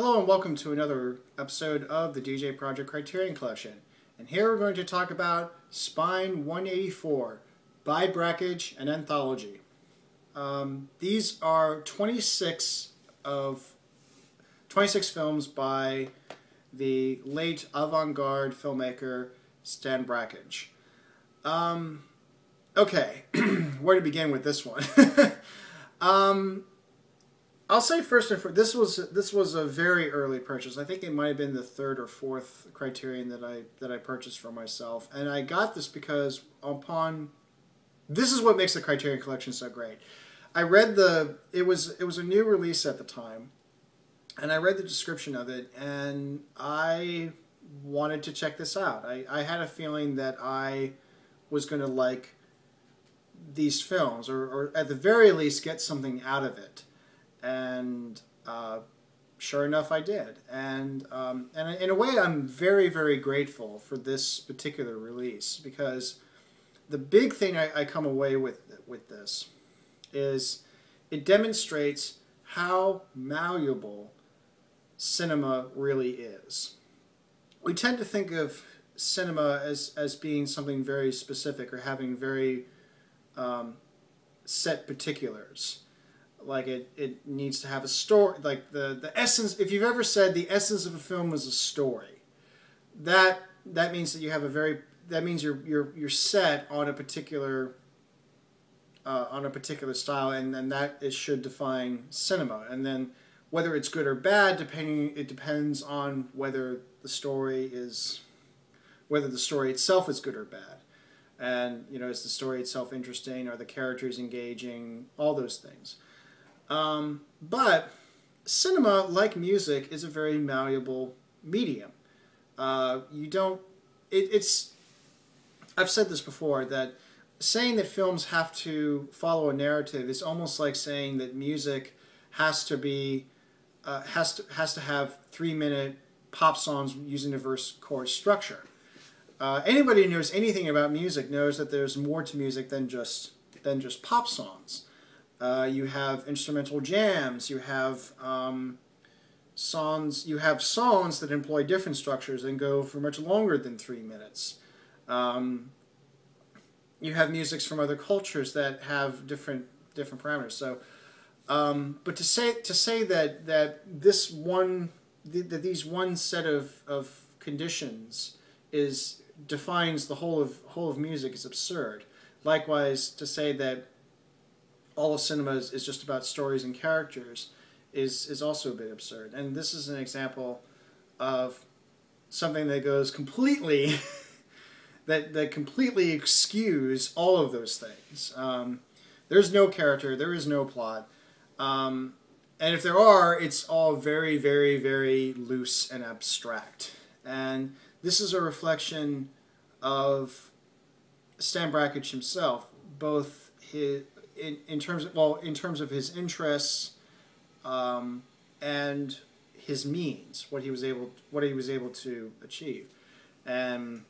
Hello and welcome to another episode of the djproject Criterion Collection. And here we're going to talk about Spine 184, By Brakhage and Anthology. These are 26 films by the late avant-garde filmmaker Stan Brakhage. Okay, where to begin with this one? I'll say first and foremost, this was a very early purchase. I think it might have been the third or fourth Criterion that I purchased for myself, and I got this because this is what makes the Criterion Collection so great. I read it was a new release at the time, and I read the description of it, and I wanted to check this out. I had a feeling that I was going to like these films, or at the very least get something out of it. And sure enough, I did. And in a way, I'm very, very grateful for this particular release, because the big thing I come away with this is it demonstrates how malleable cinema really is. We tend to think of cinema as being something very specific or having very set particulars. Like it needs to have a story, like the essence. If you've ever said the essence of a film is a story, that means that you have that means you're set on a particular style, and then it should define cinema. And then whether it's good or bad, it depends on whether the story itself is good or bad. And is the story itself interesting? Are the characters engaging? All those things. But cinema, like music, is a very malleable medium. I've said this before, that saying that films have to follow a narrative is almost like saying that music has to have 3-minute pop songs using a verse chorus structure. Anybody who knows anything about music knows that there's more to music than just pop songs. You have instrumental jams. You have songs. You have songs that employ different structures and go for much longer than 3 minutes. You have musics from other cultures that have different parameters. So, but to say that these one set of conditions defines the whole of music is absurd. Likewise, to say that all of cinema is just about stories and characters is also a bit absurd. And this is an example of something that goes completely that completely excuses all of those things. There's no character, there is no plot, and if there are, it's all very, very, very loose and abstract. And this is a reflection of Stan Brakhage himself, both in terms of his interests and his means, what he was able to achieve. And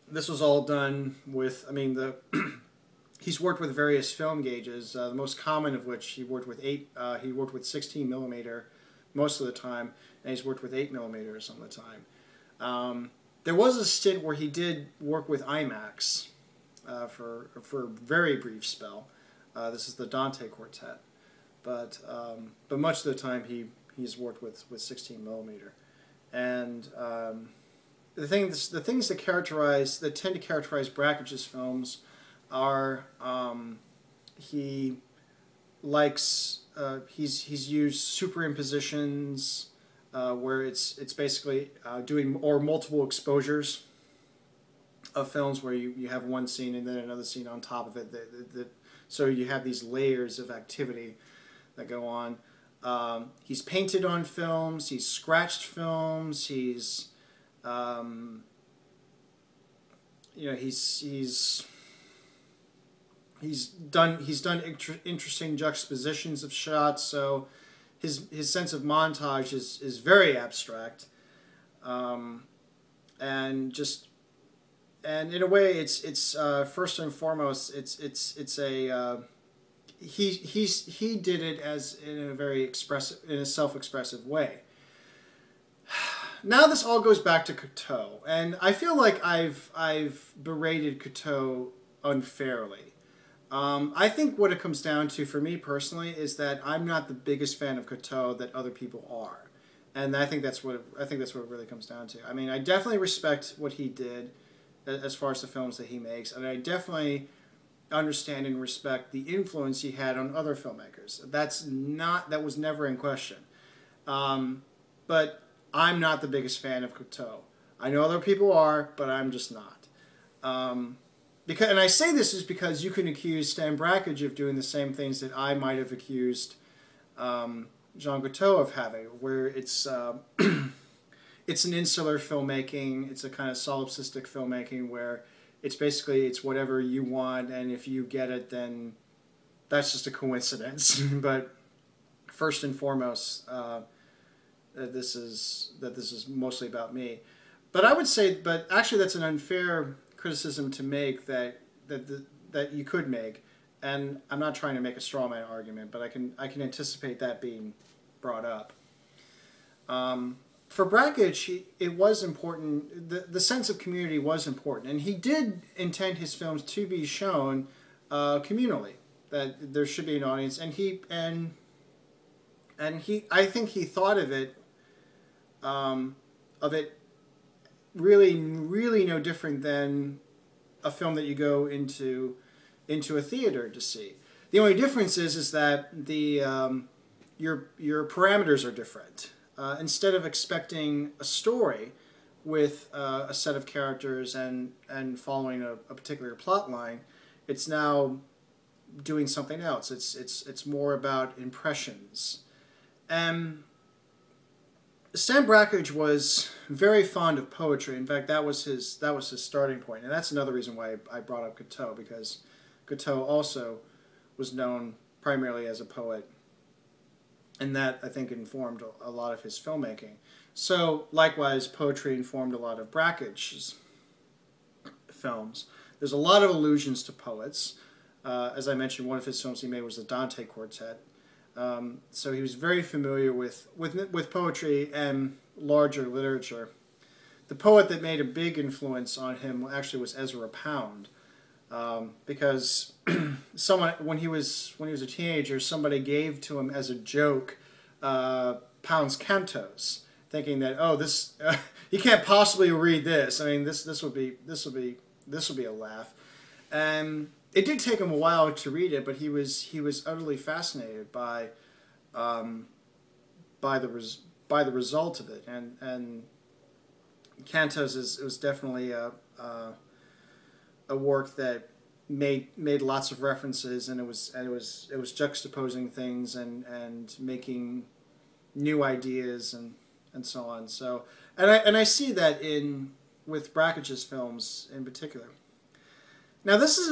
this was all done with, he's worked with various film gauges, the most common of which he worked with 16 millimeter most of the time, and he's worked with 8 millimeter some of the time. There was a stint where he did work with IMAX for a very brief spell. This is the Dante Quartet, but much of the time he's worked with 16 millimeter, and the things that tend to characterize Brakhage's films are he's used superimpositions where it's basically doing multiple exposures of films where you have one scene and then another scene on top of it. So you have these layers of activity that go on. He's painted on films. He's scratched films. He's done interesting juxtapositions of shots. So his sense of montage is very abstract, and in a way, it's first and foremost, he did it in a very self-expressive way. now this all goes back to Cousteau, and I feel like I've berated Cousteau unfairly. I think what it comes down to for me personally is that I'm not the biggest fan of Cousteau that other people are, and I think that's what it really comes down to. I mean, I definitely respect what he did as far as the films that he makes, and I definitely understand and respect the influence he had on other filmmakers. That was never in question. But I'm not the biggest fan of Cousteau. I know other people are, but I'm just not. And I say this is because you can accuse Stan Brakhage of doing the same things that I might have accused Jean Cousteau of having, where it's it's an insular filmmaking. It's a kind of solipsistic filmmaking where it's whatever you want, and if you get it, then that's just a coincidence. But first and foremost, that this is mostly about me. But I would say, but actually, that's an unfair criticism to make that you could make, and I'm not trying to make a straw man argument, but I can anticipate that being brought up. For Brakhage, it was important. The sense of community was important, and he did intend his films to be shown communally. That there should be an audience, and I think he thought of it really no different than a film that you go into a theater to see. The only difference is that your parameters are different. Instead of expecting a story with a set of characters and following a particular plot line, it's now doing something else. It's more about impressions. Stan Brakhage was very fond of poetry. In fact, that was his starting point, and that's another reason why I brought up Cousteau, because Cousteau also was known primarily as a poet, and that, I think, informed a lot of his filmmaking. So, likewise, poetry informed a lot of Brakhage's films. There's a lot of allusions to poets. As I mentioned, one of his films he made was the Dante Quartet. So he was very familiar with poetry and larger literature. The poet that made a big influence on him actually was Ezra Pound, because when he was a teenager, somebody gave to him as a joke Pound's cantos, thinking that he can't possibly read this. I mean, this would be a laugh, and it did take him a while to read it, but he was utterly fascinated by the result of it, and cantos was definitely a work that made lots of references, and it was juxtaposing things and making new ideas and so on. So and I see that with Brakhage's films in particular. Now this is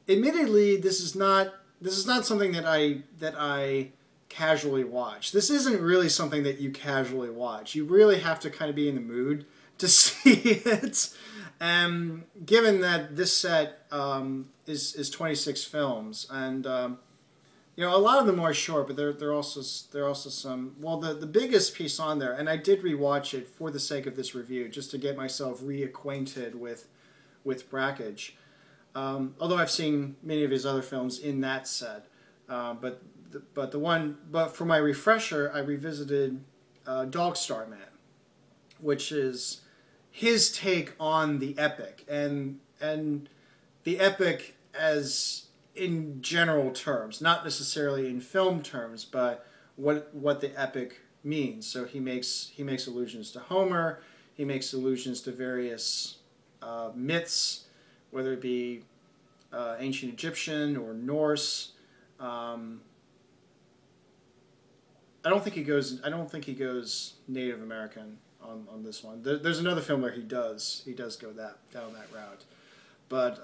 admittedly this is not something that I casually watch. This isn't really something that you casually watch. You really have to kind of be in the mood to see it. Given that this set is 26 films, and a lot of them are short, but there are also some. Well, the biggest piece on there, and I did rewatch it for the sake of this review, just to get myself reacquainted with Brakhage. Although I've seen many of his other films in that set, but for my refresher, I revisited Dog Star Man, which is his take on the epic, and the epic as in general terms, not necessarily in film terms, but what the epic means. So he makes allusions to Homer, he makes allusions to various myths, whether it be ancient Egyptian or Norse. I don't think he goes Native American on this one. There's another film where he does go down that route, but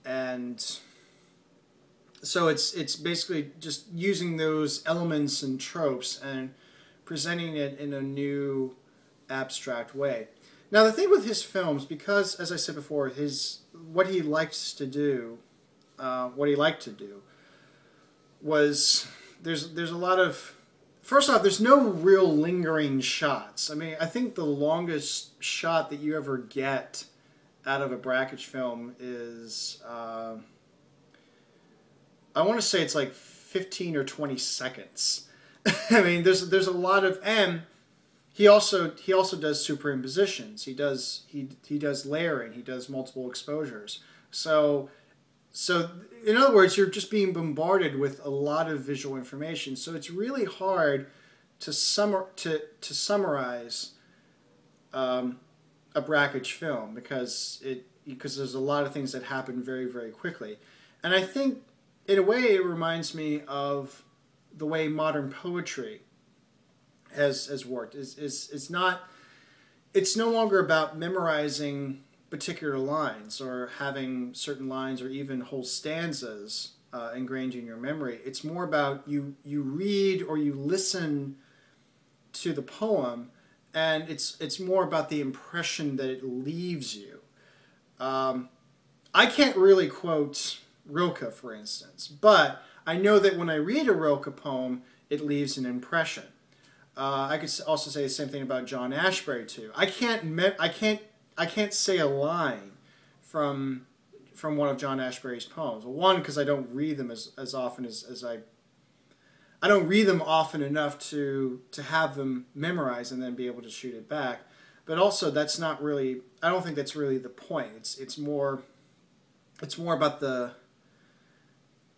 and so it's basically just using those elements and tropes and presenting it in a new abstract way. Now the thing with his films, because as I said before, what he liked to do was there's a lot of first off, there's no real lingering shots. I mean, I think the longest shot that you ever get out of a Brakhage film is, I want to say it's like 15 or 20 seconds. I mean, there's a lot of, and he also does superimpositions. He does layering. He does multiple exposures. So in other words, you're just being bombarded with a lot of visual information. So it's really hard to summarize a Brakhage film because there's a lot of things that happen very, very quickly. And I think in a way it reminds me of the way modern poetry has worked. It's no longer about memorizing particular lines or having certain lines or even whole stanzas ingrained in your memory. It's more about you read or you listen to the poem, and it's more about the impression that it leaves you. I can't really quote Rilke, for instance, but I know that when I read a Rilke poem, it leaves an impression. I could also say the same thing about John Ashbery too. I can't say a line from one of John Ashbery's poems. Well, one, because I don't read them as often as I don't read them often enough to have them memorized and then be able to shoot it back. But also, that's not really. I don't think that's really the point. It's more about the.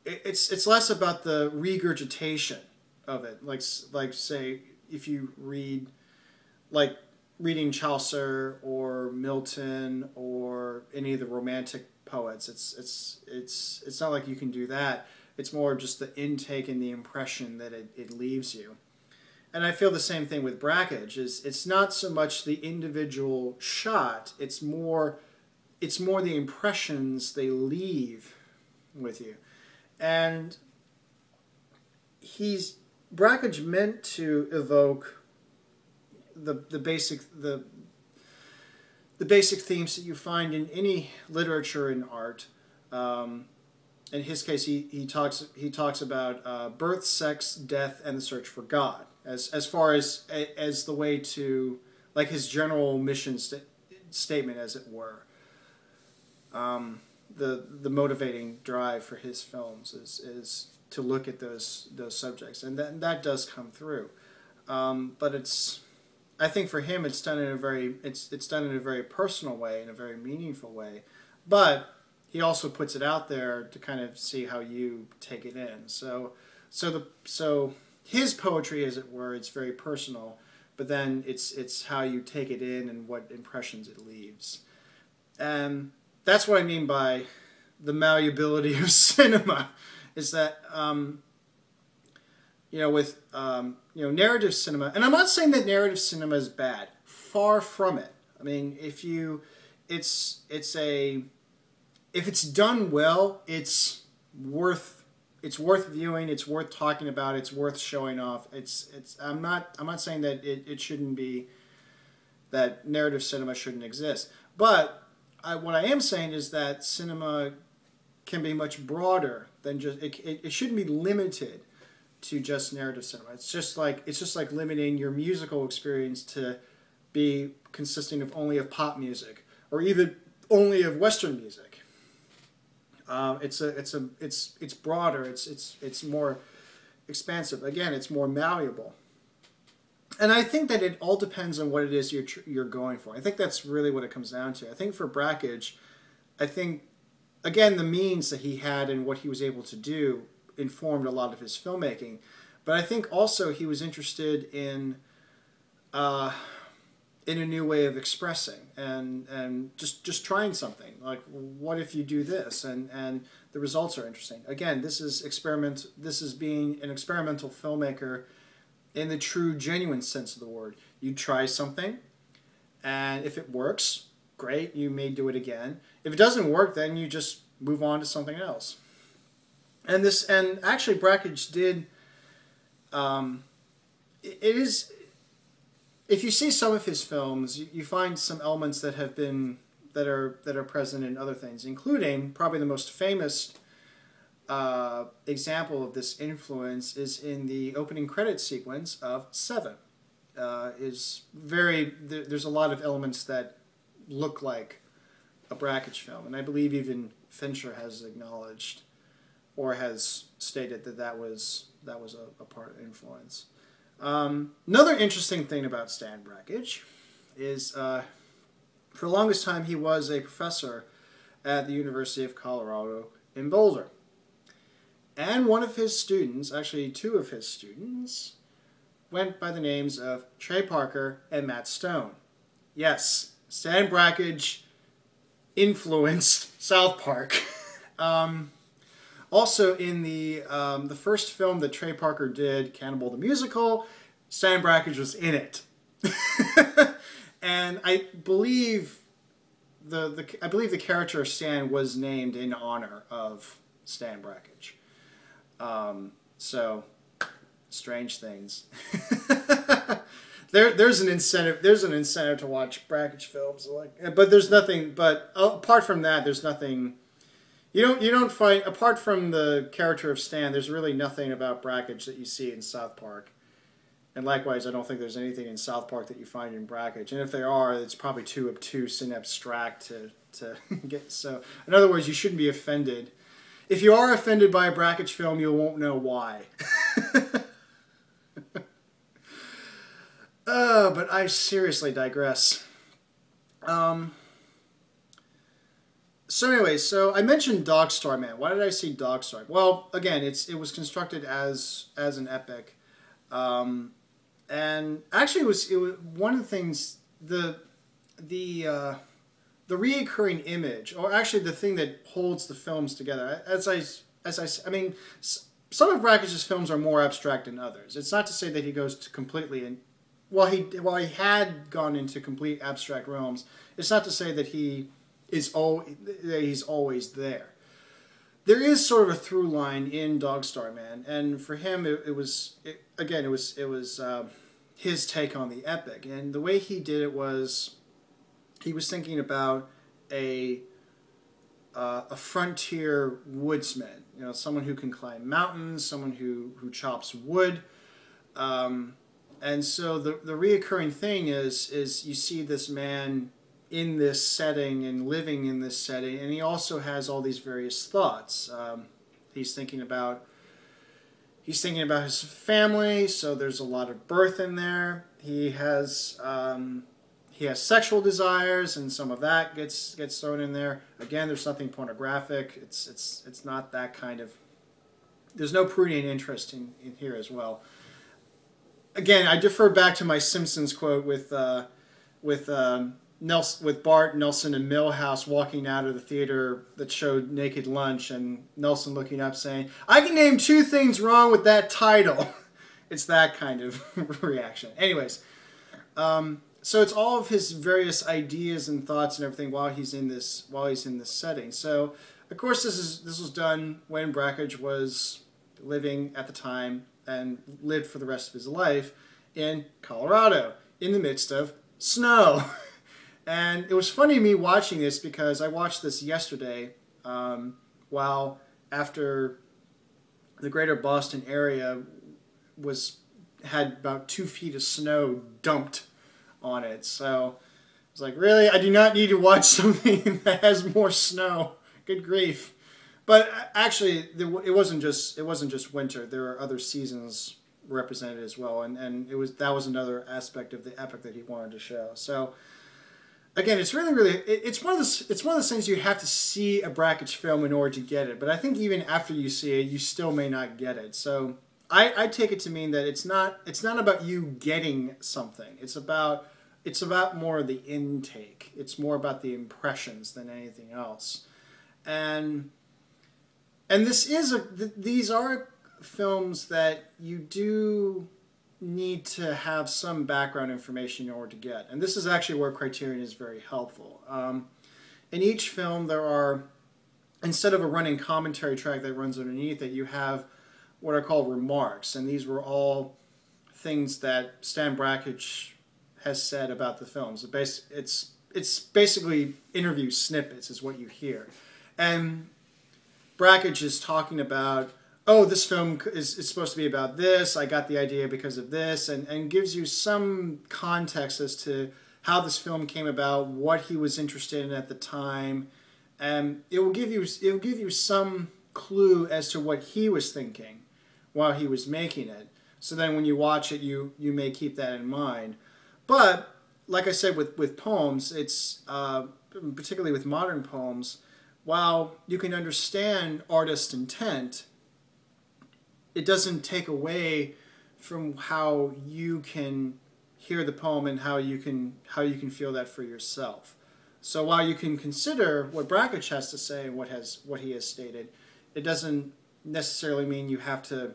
It's less about the regurgitation of it. Like say if you read, like reading Chaucer or Milton or any of the Romantic poets. It's not like you can do that. It's more just the intake and the impression that it leaves you. And I feel the same thing with Brakhage. It's not so much the individual shot. It's more the impressions they leave with you. And Brakhage meant to evoke the basic themes that you find in any literature and art. In his case, he talks about birth, sex, death, and the search for God as far as the way to, like, his general mission statement, as it were. The motivating drive for his films is to look at those subjects, and that does come through. But I think for him it's done in a very personal way, in a very meaningful way. But he also puts it out there to kind of see how you take it in. So his poetry, as it were, it's very personal, but then it's how you take it in and what impressions it leaves. And that's what I mean by the malleability of cinema, is that with narrative cinema, and I'm not saying that narrative cinema is bad. Far from it. I mean, if it's done well, it's worth viewing. It's worth talking about. It's worth showing off. I'm not saying that it shouldn't be, that narrative cinema shouldn't exist. But what I am saying is that cinema can be much broader than just it shouldn't be limited to just narrative cinema. It's just like limiting your musical experience to be consisting of only of pop music or even only of Western music. It's broader. It's more expansive. Again, it's more malleable. And I think that it all depends on what it is you're going for. I think that's really what it comes down to. I think for Brakhage, again, the means that he had and what he was able to do informed a lot of his filmmaking. But I think also he was interested in a new way of expressing and just trying something. Like, what if you do this? And the results are interesting. Again, this is being an experimental filmmaker in the true, genuine sense of the word. You try something, and if it works, great, you may do it again. If it doesn't work, then you just move on to something else. And actually Brakhage did, if you see some of his films, you find some elements that are present in other things, including probably the most famous example of this influence is in the opening credit sequence of Seven. There's a lot of elements that look like a Brakhage film, and I believe even Fincher has acknowledged or has stated that that was a part of influence. Another interesting thing about Stan Brakhage is for the longest time he was a professor at the University of Colorado in Boulder. And one of his students, actually two of his students, went by the names of Trey Parker and Matt Stone. Yes, Stan Brakhage influenced South Park. Also, in the first film that Trey Parker did, Cannibal the Musical, Stan Brakhage was in it. And I believe the character of Stan was named in honor of Stan Brakhage. So, strange things. There's an incentive. There's an incentive to watch Brakhage films, but there's nothing. But apart from that, there's nothing. You don't find, apart from the character of Stan. There's really nothing about Brakhage that you see in South Park. And likewise, I don't think there's anything in South Park that you find in Brakhage. And if there are, it's probably too obtuse and abstract to get. So, in other words, you shouldn't be offended. If you are offended by a Brakhage film, you won't know why. But I seriously digress. So anyway, so I mentioned Dog Star Man. Why did I see Dog Star? Well, again, it was constructed as an epic, and actually it was one of the things the reoccurring image, or actually the thing that holds the films together. I mean, some of Brakhage's films are more abstract than others. It's not to say that he goes to completely in. While he had gone into complete abstract realms, it's not to say that he's always there. There is sort of a through line in Dog Star Man, and for him it was his take on the epic, and the way he did it was he was thinking about a frontier woodsman, someone who can climb mountains, someone who chops wood. And so the reoccurring thing is you see this man in this setting and living in this setting, and he also has all these various thoughts. He's thinking about his family, so there's a lot of birth in there. He has sexual desires, and some of that gets thrown in there. Again, there's nothing pornographic. It's not that kind of. There's no prudian interest in here as well. Again, I defer back to my Simpsons quote with Bart, Nelson, and Milhouse walking out of the theater that showed Naked Lunch, and Nelson looking up saying, "I can name 2 things wrong with that title." It's that kind of reaction. Anyways, so it's all of his various ideas and thoughts and everything while he's in this setting. So, of course, this was done when Brakhage was living at the time and lived for the rest of his life in Colorado in the midst of snow. And it was funny me watching this because I watched this yesterday while after the greater Boston area had about 2 feet of snow dumped on it. So I was like, really? I do not need to watch something that has more snow. Good grief. But actually, it wasn't just winter. There were other seasons represented as well, and that was another aspect of the epic that he wanted to show. So again, it's really it's one of those things you have to see a Brakhage film in order to get it. But I think even after you see it, you still may not get it. So I take it to mean that it's not about you getting something. It's about more of the intake. It's more about the impressions than anything else. And these are films that you do need to have some background information in order to get. And this is actually where Criterion is very helpful. In each film there are, instead of a running commentary track that runs underneath it, you have what are called remarks. And these were all things that Stan Brakhage has said about the films. It's basically interview snippets is what you hear. And Brakhage is talking about, oh, this film is supposed to be about this. I got the idea because of this, and gives you some context as to how this film came about, what he was interested in at the time, and it will give you some clue as to what he was thinking while he was making it. So then when you watch it, you may keep that in mind. But like I said, with poems, it's particularly with modern poems, while you can understand artist intent, it doesn't take away from how you can hear the poem and how you can feel that for yourself. So while you can consider what Brakhage has to say and what he has stated, it doesn't necessarily mean you have to.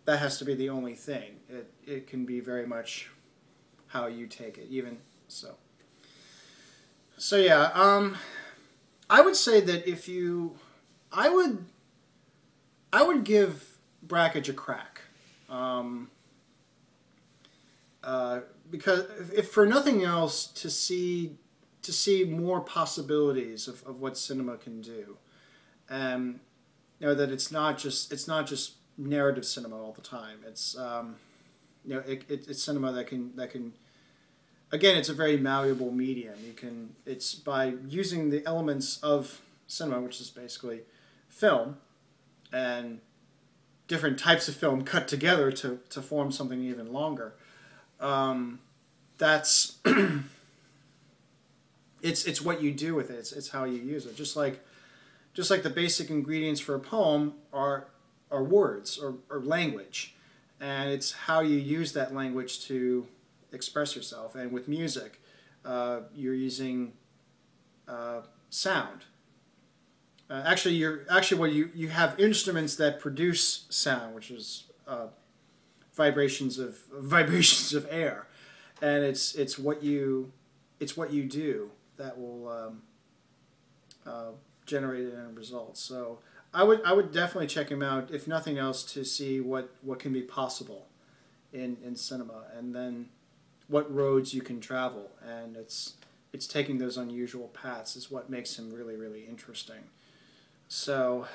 That has to be the only thing. It can be very much how you take it, even so. So yeah, I would say that I would give Brakhage a crack, because if for nothing else, to see more possibilities of what cinema can do, and that it's not just narrative cinema all the time. It's it's cinema that can again, it's a very malleable medium. It's by using the elements of cinema, which is basically film and different types of film cut together to form something even longer. That's it's what you do with it. It's how you use it. Just like the basic ingredients for a poem are words or language, and it's how you use that language to express yourself. And with music, you're using sound. Actually, you have instruments that produce sound, which is vibrations of air, and it's what you do that will generate an end result. So I would definitely check him out, if nothing else, to see what can be possible in cinema, and then what roads you can travel. And it's taking those unusual paths is what makes him really, really interesting. So,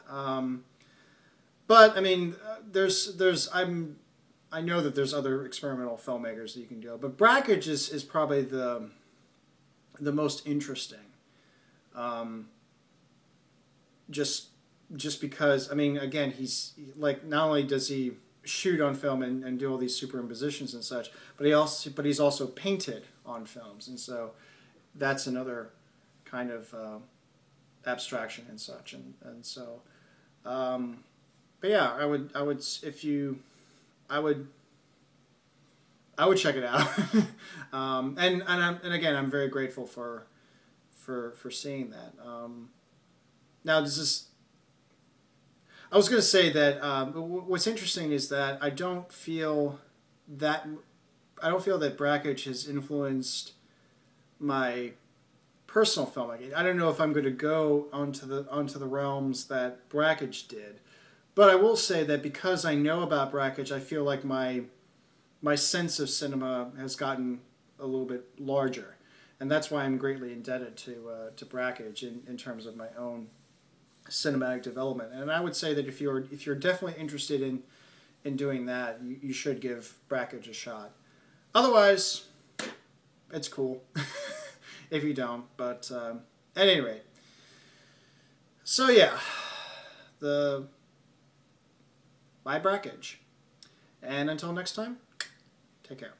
but I mean, I know that there's other experimental filmmakers that you can do, but Brakhage is probably the most interesting. Just because, I mean, again, he's like, not only does he shoot on film and do all these superimpositions and such, but he's also painted on films, and so that's another kind of abstraction and such, and so but yeah, I would check it out. And again, I'm very grateful for seeing that. Now, I was going to say that what's interesting is that I don't feel that Brakhage has influenced my personal filmmaking. I don't know if I'm going to go onto the realms that Brakhage did, but I will say that because I know about Brakhage, I feel like my sense of cinema has gotten a little bit larger, and that's why I'm greatly indebted to Brakhage in terms of my own cinematic development. And I would say that if you're definitely interested in doing that, you should give Brakhage a shot. Otherwise, it's cool if you don't. But at any rate, so yeah, By Brakhage. And until next time, take care.